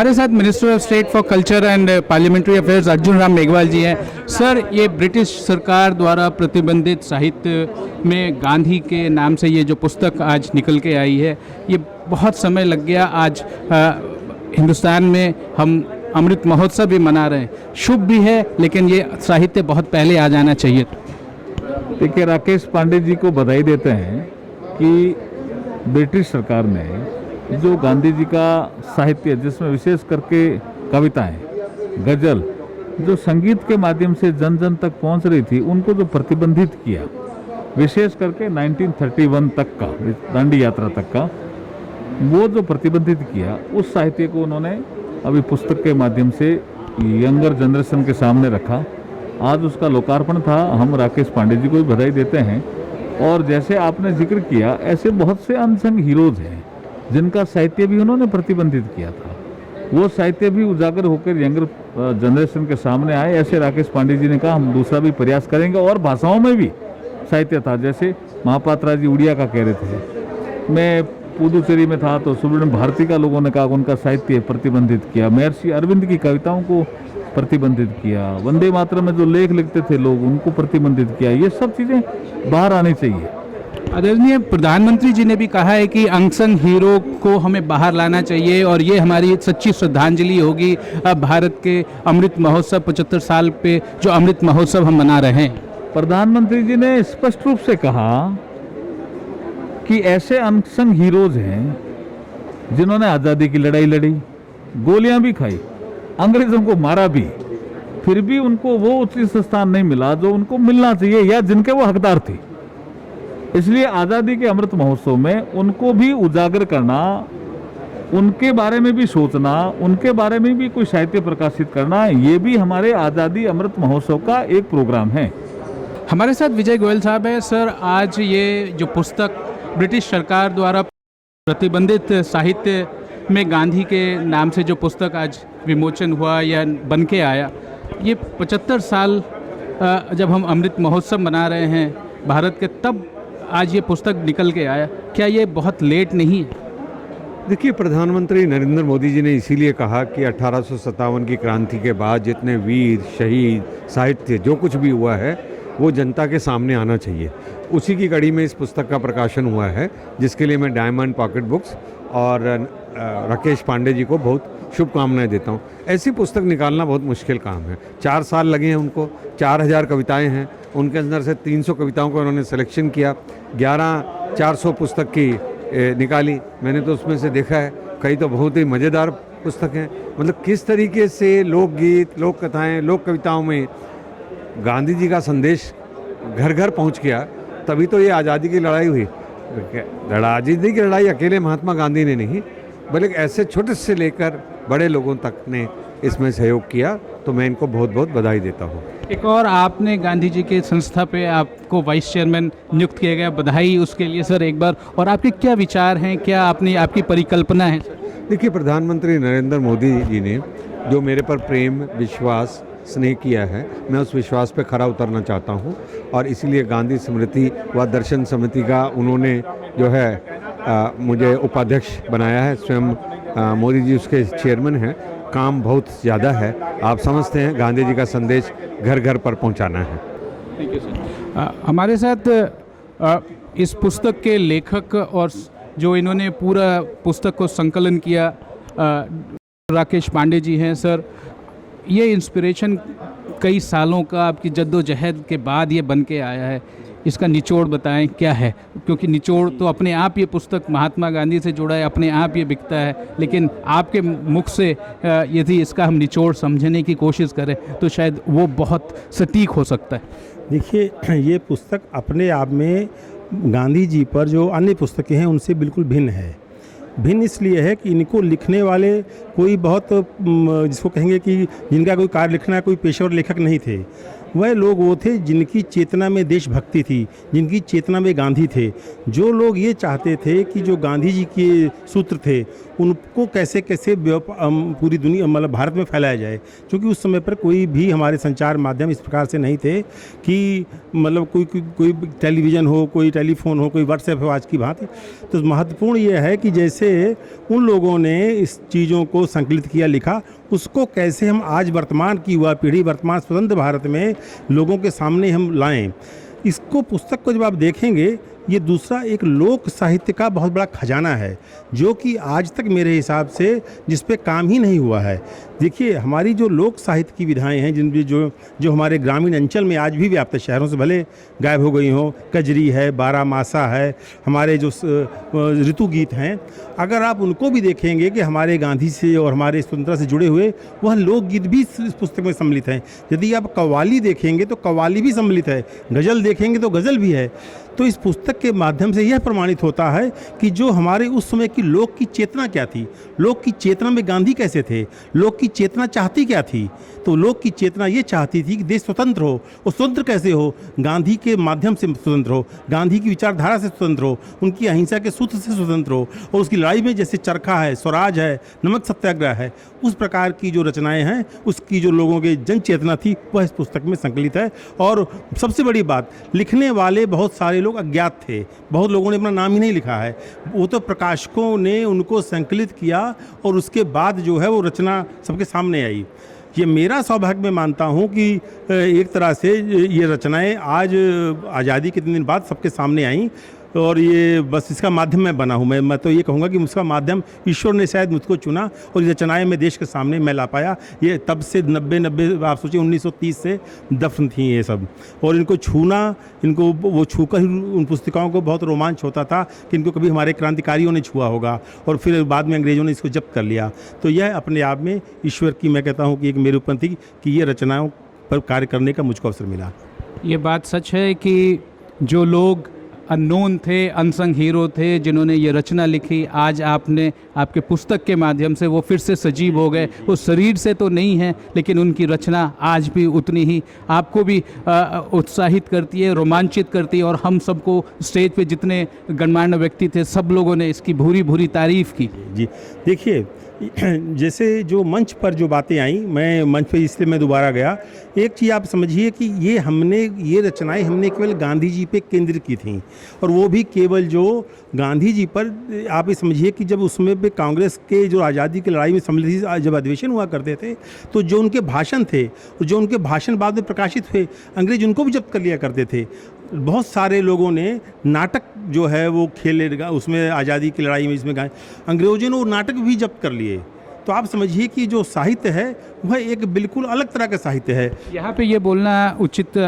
हमारे साथ minister of state for culture and parliamentary affairs Arjun Ram Meghwal ji हैं। सर, ये ब्रिटिश सरकार द्वारा प्रतिबंधित साहित्य में गांधी के नाम से ये जो पुस्तक आज निकल के आई है, ये बहुत समय लग गया। आज हिंदुस्तान में हम अमृत महोत्सव भी मना रहे हैं, शुभ भी है, लेकिन ये साहित्य बहुत पहले आ जाना चाहिए। देखिए, राकेश पांडे जी को बधाई देते हैं कि ब्रिटिश सरकार ने जो गांधी जी का साहित्य, जिसमें विशेष करके कविताएं, गजल, जो संगीत के माध्यम से जन जन तक पहुंच रही थी, उनको जो प्रतिबंधित किया, विशेष करके 1931 तक का, दांडी यात्रा तक का, वो जो प्रतिबंधित किया, उस साहित्य को उन्होंने अभी पुस्तक के माध्यम से यंगर जनरेशन के सामने रखा। आज उसका लोकार्पण था। हम राकेश पांडे जी को भी बधाई देते हैं। और जैसे आपने जिक्र किया, ऐसे बहुत से अनसंग हीरोज हैं जिनका साहित्य भी उन्होंने प्रतिबंधित किया था। वो साहित्य भी उजागर होकर यंगर जनरेशन के सामने आए। ऐसे राकेश पांडे जी ने कहा, हम दूसरा भी प्रयास करेंगे। और भाषाओं में भी साहित्य था, जैसे महापात्रा जी उड़िया का कह रहे थे। मैं पुदुचेरी में था तो सुब्रमण्यम भारती का लोगों ने कहा उनका साहित्य प्रतिबंधित किया। महर्षि अरविंद की कविताओं को प्रतिबंधित किया। वंदे मातरम में जो लेख लिखते थे लोग, उनको प्रतिबंधित किया। ये सब चीज़ें बाहर आनी चाहिए। आदरणीय प्रधानमंत्री जी ने भी कहा है कि अनसंग हीरो को हमें बाहर लाना चाहिए और ये हमारी सच्ची श्रद्धांजलि होगी भारत के अमृत महोत्सव 75 साल पे जो अमृत महोत्सव हम मना रहे हैं। प्रधानमंत्री जी ने स्पष्ट रूप से कहा कि ऐसे अनसंग हीरोज हैं जिन्होंने आज़ादी की लड़ाई लड़ी, गोलियां भी खाई, अंग्रेजों को मारा भी, फिर भी उनको वो उचित स्थान नहीं मिला जो उनको मिलना चाहिए या जिनके वो हकदार थे। इसलिए आज़ादी के अमृत महोत्सव में उनको भी उजागर करना, उनके बारे में भी सोचना, उनके बारे में भी कोई साहित्य प्रकाशित करना, ये भी हमारे आज़ादी अमृत महोत्सव का एक प्रोग्राम है। हमारे साथ विजय गोयल साहब है। सर, आज ये जो पुस्तक ब्रिटिश सरकार द्वारा प्रतिबंधित साहित्य में गांधी के नाम से जो पुस्तक आज विमोचन हुआ या बन के आया, ये 75 साल जब हम अमृत महोत्सव मना रहे हैं भारत के, तब आज ये पुस्तक निकल के आया। क्या ये बहुत लेट नहीं है? देखिए, प्रधानमंत्री नरेंद्र मोदी जी ने इसीलिए कहा कि 1857 की क्रांति के बाद जितने वीर, शहीद, साहित्य, जो कुछ भी हुआ है, वो जनता के सामने आना चाहिए। उसी की कड़ी में इस पुस्तक का प्रकाशन हुआ है, जिसके लिए मैं डायमंड पॉकेट बुक्स और राकेश पांडे जी को बहुत शुभकामनाएं देता हूं। ऐसी पुस्तक निकालना बहुत मुश्किल काम है। 4 साल लगे हैं उनको। 4000 कविताएं हैं, उनके अंदर से 300 कविताओं को उन्होंने सिलेक्शन किया। 400 पुस्तक की निकाली। मैंने तो उसमें से देखा है, कई तो बहुत ही मज़ेदार पुस्तक हैं। मतलब किस तरीके से लोकगीत, लोक कथाएँ, लोक कविताओं में गांधी जी का संदेश घर घर पहुंच गया, तभी तो ये आज़ादी की लड़ाई हुई। आज़ादी की लड़ाई अकेले महात्मा गांधी ने नहीं, बल्कि ऐसे छोटे से लेकर बड़े लोगों तक ने इसमें सहयोग किया। तो मैं इनको बहुत बहुत बधाई देता हूँ। एक और आपने गांधी जी के संस्था पे आपको वाइस चेयरमैन नियुक्त किया गया, बधाई उसके लिए सर एक बार। और आपके क्या विचार हैं, क्या आपकी परिकल्पना है? देखिए, प्रधानमंत्री नरेंद्र मोदी जी ने जो मेरे पर प्रेम, विश्वास, स्नेह किया है, मैं उस विश्वास पे खरा उतरना चाहता हूँ। और इसीलिए गांधी स्मृति व दर्शन समिति का उन्होंने जो है मुझे उपाध्यक्ष बनाया है। स्वयं मोदी जी उसके चेयरमैन हैं। काम बहुत ज़्यादा है। आप समझते हैं, गांधी जी का संदेश घर घर पर पहुंचाना है। Thank you sir. हमारे साथ इस पुस्तक के लेखक और जो इन्होंने पूरा पुस्तक को संकलन किया, राकेश पांडे जी हैं। सर, ये इंस्पिरेशन कई सालों का आपकी जद्दोजहद के बाद ये बन के आया है, इसका निचोड़ बताएं क्या है? क्योंकि निचोड़ तो अपने आप, ये पुस्तक महात्मा गांधी से जुड़ा है, अपने आप ये बिकता है, लेकिन आपके मुख से यदि इसका हम निचोड़ समझने की कोशिश करें तो शायद वो बहुत सटीक हो सकता है। देखिए, ये पुस्तक अपने आप में गांधी जी पर जो अन्य पुस्तकें हैं उनसे बिल्कुल भिन्न है। भिन्न इसलिए है कि इनको लिखने वाले कोई बहुत, जिसको कहेंगे कि जिनका कोई कार्य लिखना कोई पेशेवर लेखक नहीं थे। वह लोग वो थे जिनकी चेतना में देशभक्ति थी, जिनकी चेतना में गांधी थे। जो लोग ये चाहते थे कि जो गांधी जी के सूत्र थे उनको कैसे कैसे पूरी दुनिया मतलब भारत में फैलाया जाए, क्योंकि उस समय पर कोई भी हमारे संचार माध्यम इस प्रकार से नहीं थे कि मतलब कोई टेलीविज़न हो, कोई टेलीफोन हो, कोई व्हाट्सएप हो आज की भांति। तो महत्वपूर्ण ये है कि जैसे उन लोगों ने इस चीज़ों को संकलित किया, लिखा, उसको कैसे हम आज वर्तमान की युवा पीढ़ी, वर्तमान स्वतंत्र भारत में लोगों के सामने हम लाएं। इसको पुस्तक को जब आप देखेंगे, ये दूसरा एक लोक साहित्य का बहुत बड़ा खजाना है जो कि आज तक मेरे हिसाब से जिस पे काम ही नहीं हुआ है। देखिए, हमारी जो लोक साहित्य की विधाएं हैं जिन जो हमारे ग्रामीण अंचल में आज भी व्याप्त है, शहरों से भले गायब हो गई हों, कजरी है, बारहमासा है, हमारे जो ऋतु गीत हैं, अगर आप उनको भी देखेंगे कि हमारे गांधी से और हमारे स्वतंत्रता से जुड़े हुए वह लोकगीत भी इस पुस्तक में सम्मिलित हैं। यदि आप कव्वाली देखेंगे तो कव्वाली भी सम्मिलित है, गज़ल देखेंगे तो गज़ल भी है। तो इस पुस्तक के माध्यम से यह प्रमाणित होता है कि जो हमारे उस समय की लोक की चेतना क्या थी, लोक की चेतना में गांधी कैसे थे, लोक की चेतना चाहती क्या थी। तो लोक की चेतना ये चाहती थी कि देश स्वतंत्र हो। और स्वतंत्र कैसे हो? गांधी के माध्यम से स्वतंत्र हो, गांधी की विचारधारा से स्वतंत्र हो, उनकी अहिंसा के सूत्र से स्वतंत्र हो। और उसकी लड़ाई में जैसे चरखा है, स्वराज है, नमक सत्याग्रह है, उस प्रकार की जो रचनाएं हैं, उसकी जो लोगों की जन चेतना थी वह इस पुस्तक में संकलित है। और सबसे बड़ी बात, लिखने वाले बहुत सारे लोग अज्ञात थे, बहुत लोगों ने अपना नाम ही नहीं लिखा है। वो तो प्रकाशकों ने उनको संकलित किया और उसके बाद जो है वो रचना सबके सामने आई। ये मेरा सौभाग्य मैं मानता हूँ कि एक तरह से ये रचनाएं आज आज़ादी के 3 दिन बाद सबके सामने आई और ये बस इसका माध्यम मैं बना हूँ। मैं तो ये कहूँगा कि उसका माध्यम ईश्वर ने शायद मुझको चुना और ये रचनाएं मैं देश के सामने मैं ला पाया। ये तब से 90 आप सोचिए 1930 से दफन थी ये सब, और इनको छूना, इनको वो छूकर ही उन पुस्तिकाओं को बहुत रोमांच होता था कि इनको कभी हमारे क्रांतिकारियों ने छुआ होगा, और फिर बाद में अंग्रेज़ों ने इसको जब्त कर लिया। तो यह अपने आप में ईश्वर की, मैं कहता हूँ कि एक मेरे ऊपर थी कि ये रचनाओं पर कार्य करने का मुझको अवसर मिला। ये बात सच है कि जो लोग अननोन थे, अनसंग हीरो थे, जिन्होंने ये रचना लिखी, आज आपने आपके पुस्तक के माध्यम से वो फिर से सजीव हो गए। वो शरीर से तो नहीं है, लेकिन उनकी रचना आज भी उतनी ही आपको भी उत्साहित करती है, रोमांचित करती है। और हम सबको स्टेज पे जितने गणमान्य व्यक्ति थे, सब लोगों ने इसकी भूरी भूरी तारीफ़ की। जी, देखिए, जैसे जो मंच पर जो बातें आई, मैं मंच पे इसलिए मैं दोबारा गया। एक चीज़ आप समझिए कि ये रचनाएं हमने केवल गांधी जी पे केंद्रित की थी, और वो भी केवल जो गांधी जी पर। आप ये समझिए कि जब उसमें पे कांग्रेस के जो आज़ादी की लड़ाई में सम्मिलित जब अधिवेशन हुआ करते थे, तो जो उनके भाषण थे और जो उनके भाषण बाद में प्रकाशित हुए, अंग्रेज उनको भी जब्त कर लिया करते थे। बहुत सारे लोगों ने नाटक जो है वो खेले उसमें, आज़ादी की लड़ाई में इसमें गाए, अंग्रेज़ों ने वो नाटक भी जब्त कर लिए। तो आप समझिए कि जो साहित्य है वह एक बिल्कुल अलग तरह का साहित्य है। यहाँ पे ये बोलना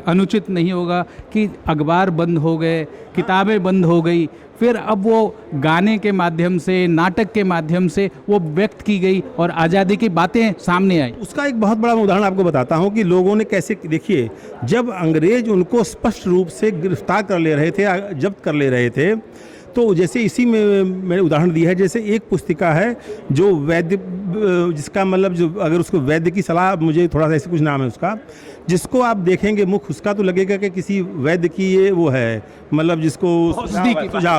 अनुचित नहीं होगा कि अखबार बंद हो गए, किताबें बंद हो गई, फिर अब वो गाने के माध्यम से, नाटक के माध्यम से वो व्यक्त की गई और आज़ादी की बातें सामने आई। उसका एक बहुत बड़ा उदाहरण आपको बताता हूँ कि लोगों ने कैसे, देखिए, जब अंग्रेज उनको स्पष्ट रूप से गिरफ्तार कर ले रहे थे, जब्त कर ले रहे थे, तो जैसे इसी में मैंने उदाहरण दिया है। जैसे एक पुस्तिका है जो वैद्य, जिसका मतलब जो अगर उसको वैद्य की सलाह, मुझे थोड़ा सा ऐसे कुछ नाम है उसका, जिसको आप देखेंगे मुख उसका तो लगेगा कि किसी वैद्य की ये वो है, मतलब जिसको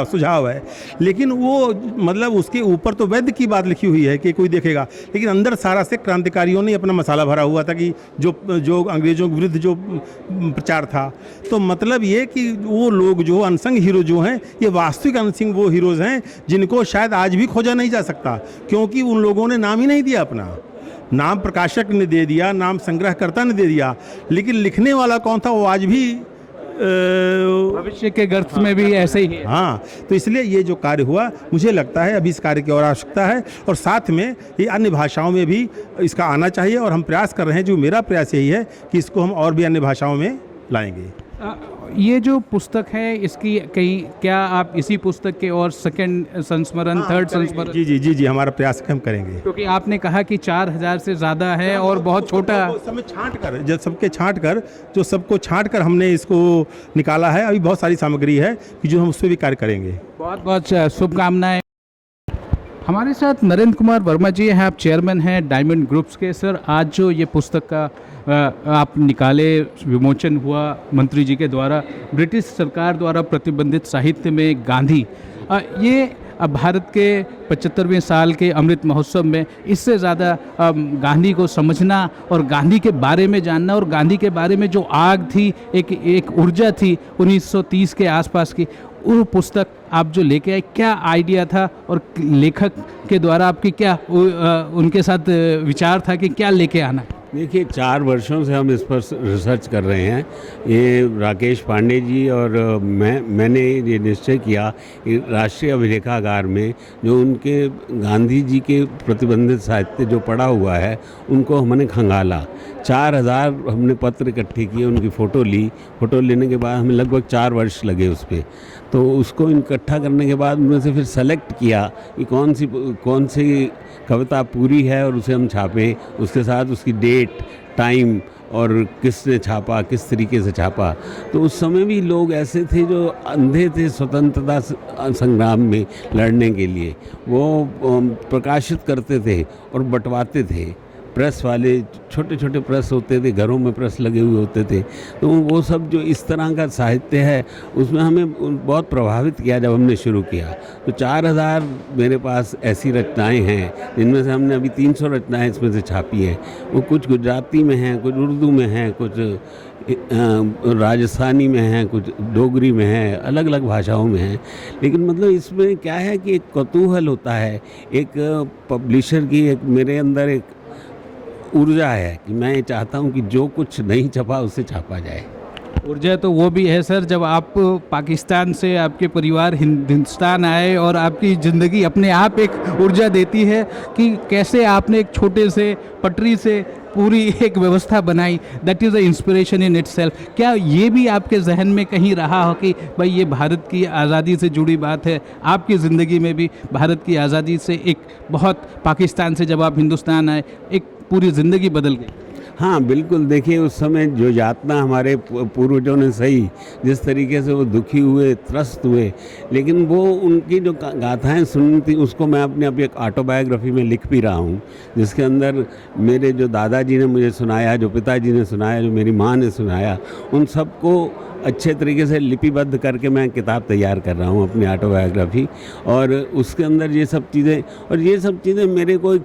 सुझाव है, लेकिन वो मतलब उसके ऊपर तो वैद्य की बात लिखी हुई है कि कोई देखेगा, लेकिन अंदर सारा से क्रांतिकारियों ने अपना मसाला भरा हुआ था कि जो अंग्रेजों के विरुद्ध जो प्रचार था। तो मतलब ये कि वो लोग जो अनसंग हीरो जो हैं, ये वास्तविक अनसंग वो हीरोज़ हैं जिनको शायद आज भी खोजा नहीं जा सकता, क्योंकि उन लोगों ने नाम ही नहीं दिया अपना। नाम प्रकाशक ने दे दिया, नाम संग्रहकर्ता ने दे दिया, लेकिन लिखने वाला कौन था वो आज भी भविष्य के गर्थ में भी ऐसे ही है। हाँ, तो इसलिए ये जो कार्य हुआ, मुझे लगता है अभी इस कार्य की और आवश्यकता है, और साथ में ये अन्य भाषाओं में भी इसका आना चाहिए, और हम प्रयास कर रहे हैं। जो मेरा प्रयास यही है कि इसको हम और भी अन्य भाषाओं में लाएंगे। ये जो पुस्तक है, इसकी कहीं क्या आप इसी पुस्तक के और सेकंड संस्मरण, थर्ड संस्मरण? जी, हमारा प्रयास हम करेंगे, क्योंकि आपने कहा कि 4000 से ज़्यादा है और बहुत छोटा। समय सबको छांट कर हमने इसको निकाला है। अभी बहुत सारी सामग्री है कि जो हम उस पर भी कार्य करेंगे। बहुत बहुत शुभकामनाएं। हमारे साथ नरेंद्र कुमार वर्मा जी हैं, आप चेयरमैन हैं डायमंड ग्रुप्स के। सर, आज जो ये पुस्तक का आप निकाले, विमोचन हुआ मंत्री जी के द्वारा, ब्रिटिश सरकार द्वारा प्रतिबंधित साहित्य में गांधी, ये अब भारत के 75वें साल के अमृत महोत्सव में इससे ज़्यादा गांधी को समझना और गांधी के बारे में जानना और गांधी के बारे में जो आग थी, एक ऊर्जा थी 1930 के आसपास की, वो पुस्तक आप जो लेके आए, क्या आइडिया था और लेखक के द्वारा आपकी क्या उनके साथ विचार था कि क्या लेके आना? देखिए, 4 वर्षों से हम इस पर रिसर्च कर रहे हैं। ये राकेश पांडे जी और मैंने ये निश्चय किया कि राष्ट्रीय अभिलेखागार में जो उनके गांधी जी के प्रतिबंधित साहित्य जो पड़ा हुआ है उनको हमने खंगाला। 4000 हमने पत्र इकट्ठे किए, उनकी फ़ोटो ली। फ़ोटो लेने के बाद हमें लगभग 4 वर्ष लगे उस पर। तो उसको इकट्ठा करने के बाद उनमें से फिर सेलेक्ट किया कि कौन सी कविता पूरी है और उसे हम छापें, उसके साथ उसकी डेट, टाइम और किसने छापा, किस तरीके से छापा। तो उस समय भी लोग ऐसे थे जो अंधे थे स्वतंत्रता संग्राम में लड़ने के लिए। वो प्रकाशित करते थे और बंटवाते थे। प्रेस वाले, छोटे छोटे प्रेस होते थे, घरों में प्रेस लगे हुए होते थे। तो वो सब जो इस तरह का साहित्य है उसमें हमें बहुत प्रभावित किया जब हमने शुरू किया। तो 4000 मेरे पास ऐसी रचनाएं हैं जिनमें से हमने अभी 300 रचनाएं इसमें से छापी हैं। वो कुछ गुजराती में हैं, कुछ उर्दू में हैं, कुछ राजस्थानी में हैं, कुछ डोगरी में हैं, अलग अलग भाषाओं में हैं। लेकिन मतलब इसमें क्या है कि एक कौतूहल होता है, एक पब्लिशर की एक मेरे अंदर एक ऊर्जा है कि मैं ये चाहता हूँ कि जो कुछ नहीं छपा उसे छापा जाए। ऊर्जा तो वो भी है सर, जब आप पाकिस्तान से आपके परिवार हिंदुस्तान आए और आपकी ज़िंदगी अपने आप एक ऊर्जा देती है कि कैसे आपने एक छोटे से पटरी से पूरी एक व्यवस्था बनाई। That is the inspiration in itself. क्या ये भी आपके जहन में कहीं रहा हो कि भाई ये भारत की आज़ादी से जुड़ी बात है? आपकी ज़िंदगी में भी भारत की आज़ादी से एक बहुत, पाकिस्तान से जब आप हिंदुस्तान आए, एक पूरी ज़िंदगी बदल गई। हाँ बिल्कुल, देखिए उस समय जो यातना हमारे पूर्वजों ने सही, जिस तरीके से वो दुखी हुए, त्रस्त हुए, लेकिन वो उनकी जो गाथाएं सुननी थी उसको मैं अपनी अभी एक ऑटोबायोग्राफी में लिख भी रहा हूँ, जिसके अंदर मेरे जो दादाजी ने मुझे सुनाया, जो पिताजी ने सुनाया, जो मेरी माँ ने सुनाया, उन सबको अच्छे तरीके से लिपिबद्ध करके मैं किताब तैयार कर रहा हूँ, अपनी ऑटोबायोग्राफी। और उसके अंदर ये सब चीज़ें मेरे को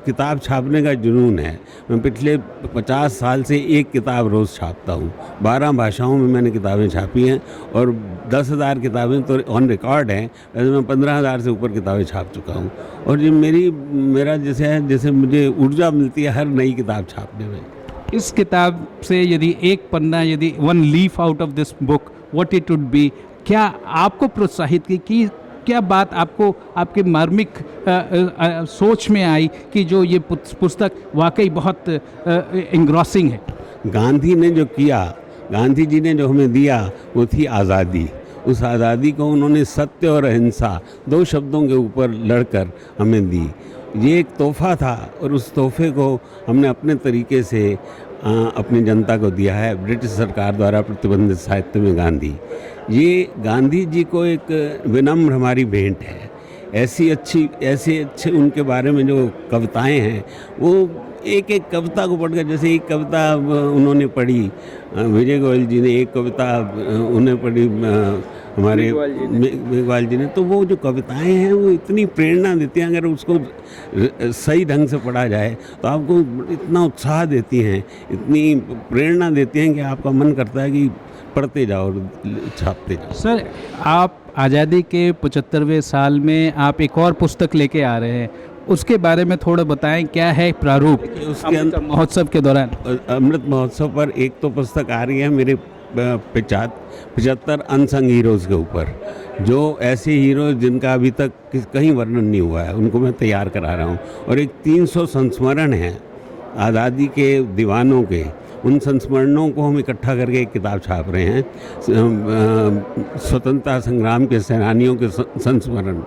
किताब छापने का जुनून है। मैं पिछले 50 साल से एक किताब रोज़ छापता हूँ। 12 भाषाओं में मैंने किताबें छापी हैं और 10,000 किताबें तो ऑन रिकॉर्ड हैं। वैसे मैं 15,000 से ऊपर किताबें छाप चुका हूँ। और ये मेरा जैसे मुझे ऊर्जा मिलती है हर नई किताब छापने में। इस किताब से यदि एक पन्ना, यदि one leaf out of this book, what it would be, क्या आपको प्रोत्साहित की क्या बात आपको आपके मार्मिक सोच में आई कि जो ये पुस्तक वाकई बहुत एंग्रॉसिंग है? गांधी ने जो किया, गांधी जी ने जो हमें दिया वो थी आज़ादी। उस आज़ादी को उन्होंने सत्य और अहिंसा 2 शब्दों के ऊपर लड़कर हमें दी। ये एक तोहफ़ा था और उस तोहफे को हमने अपने तरीके से अपनी जनता को दिया है। ब्रिटिश सरकार द्वारा प्रतिबंधित साहित्य में गांधी, ये गांधी जी को एक विनम्र हमारी भेंट है। ऐसे अच्छे उनके बारे में जो कविताएं हैं, वो एक एक कविता को पढ़कर, जैसे एक कविता उन्होंने पढ़ी, विजय गोयल जी ने एक कविता उन्हें पढ़ी, हमारे मेघवाल जी ने, तो वो जो कविताएं हैं वो इतनी प्रेरणा देती हैं। अगर उसको सही ढंग से पढ़ा जाए तो आपको इतना उत्साह देती हैं, इतनी प्रेरणा देती हैं कि आपका मन करता है कि पढ़ते जाओ और छापते जाओ। सर, आप आज़ादी के 75वें साल में आप एक और पुस्तक लेके आ रहे हैं, उसके बारे में थोड़ा बताएं, क्या है प्रारूप उसके अमृत महोत्सव के दौरान? अमृत महोत्सव पर एक तो पुस्तक आ रही है मेरे 75 अनसंग हीरोज़ के ऊपर, जो ऐसे हीरो जिनका अभी तक कहीं वर्णन नहीं हुआ है, उनको मैं तैयार करा रहा हूँ। और एक 300 संस्मरण हैं आज़ादी के दीवानों के, उन संस्मरणों को हम इकट्ठा करके एक किताब छाप रहे हैं, स्वतंत्रता संग्राम के सेनानियों के संस्मरण।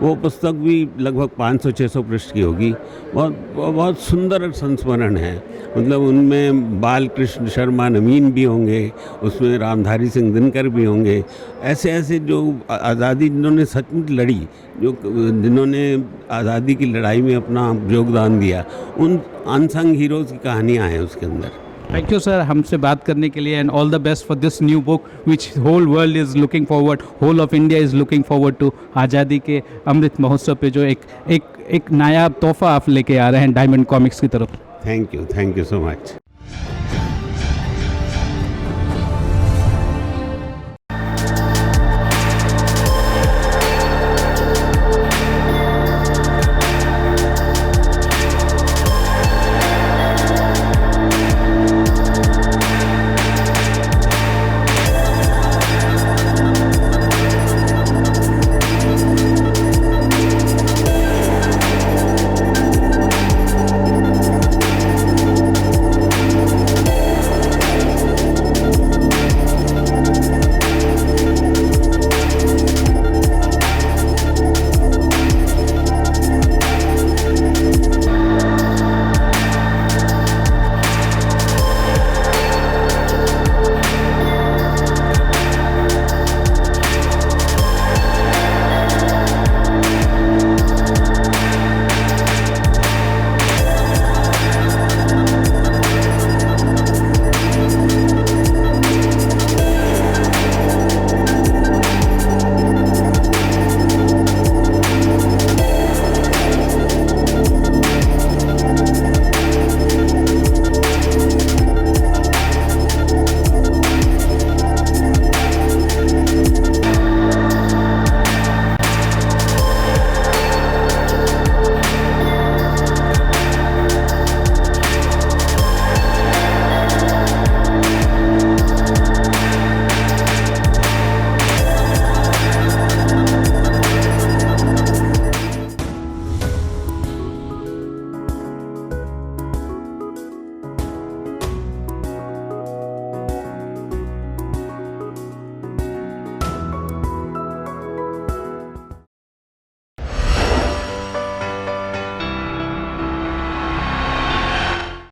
वो पुस्तक भी लगभग 500-600 पृष्ठ की होगी। बहुत सुंदर संस्मरण है, मतलब उनमें बाल कृष्ण शर्मा नवीन भी होंगे, उसमें रामधारी सिंह दिनकर भी होंगे, ऐसे ऐसे जो आज़ादी जिन्होंने सचमुच लड़ी, जिन्होंने आज़ादी की लड़ाई में अपना योगदान दिया, उन अनसंग हीरोज़ की कहानियाँ हैं उसके अंदर। थैंक यू सर, हमसे बात करने के लिए, and all the best for this new book which whole world is looking forward, whole of India is looking forward to आज़ादी के अमृत महोत्सव पे जो एक नायाब तोहफा आप लेके आ रहे हैं डायमंड कॉमिक्स की तरफ। Thank you so much.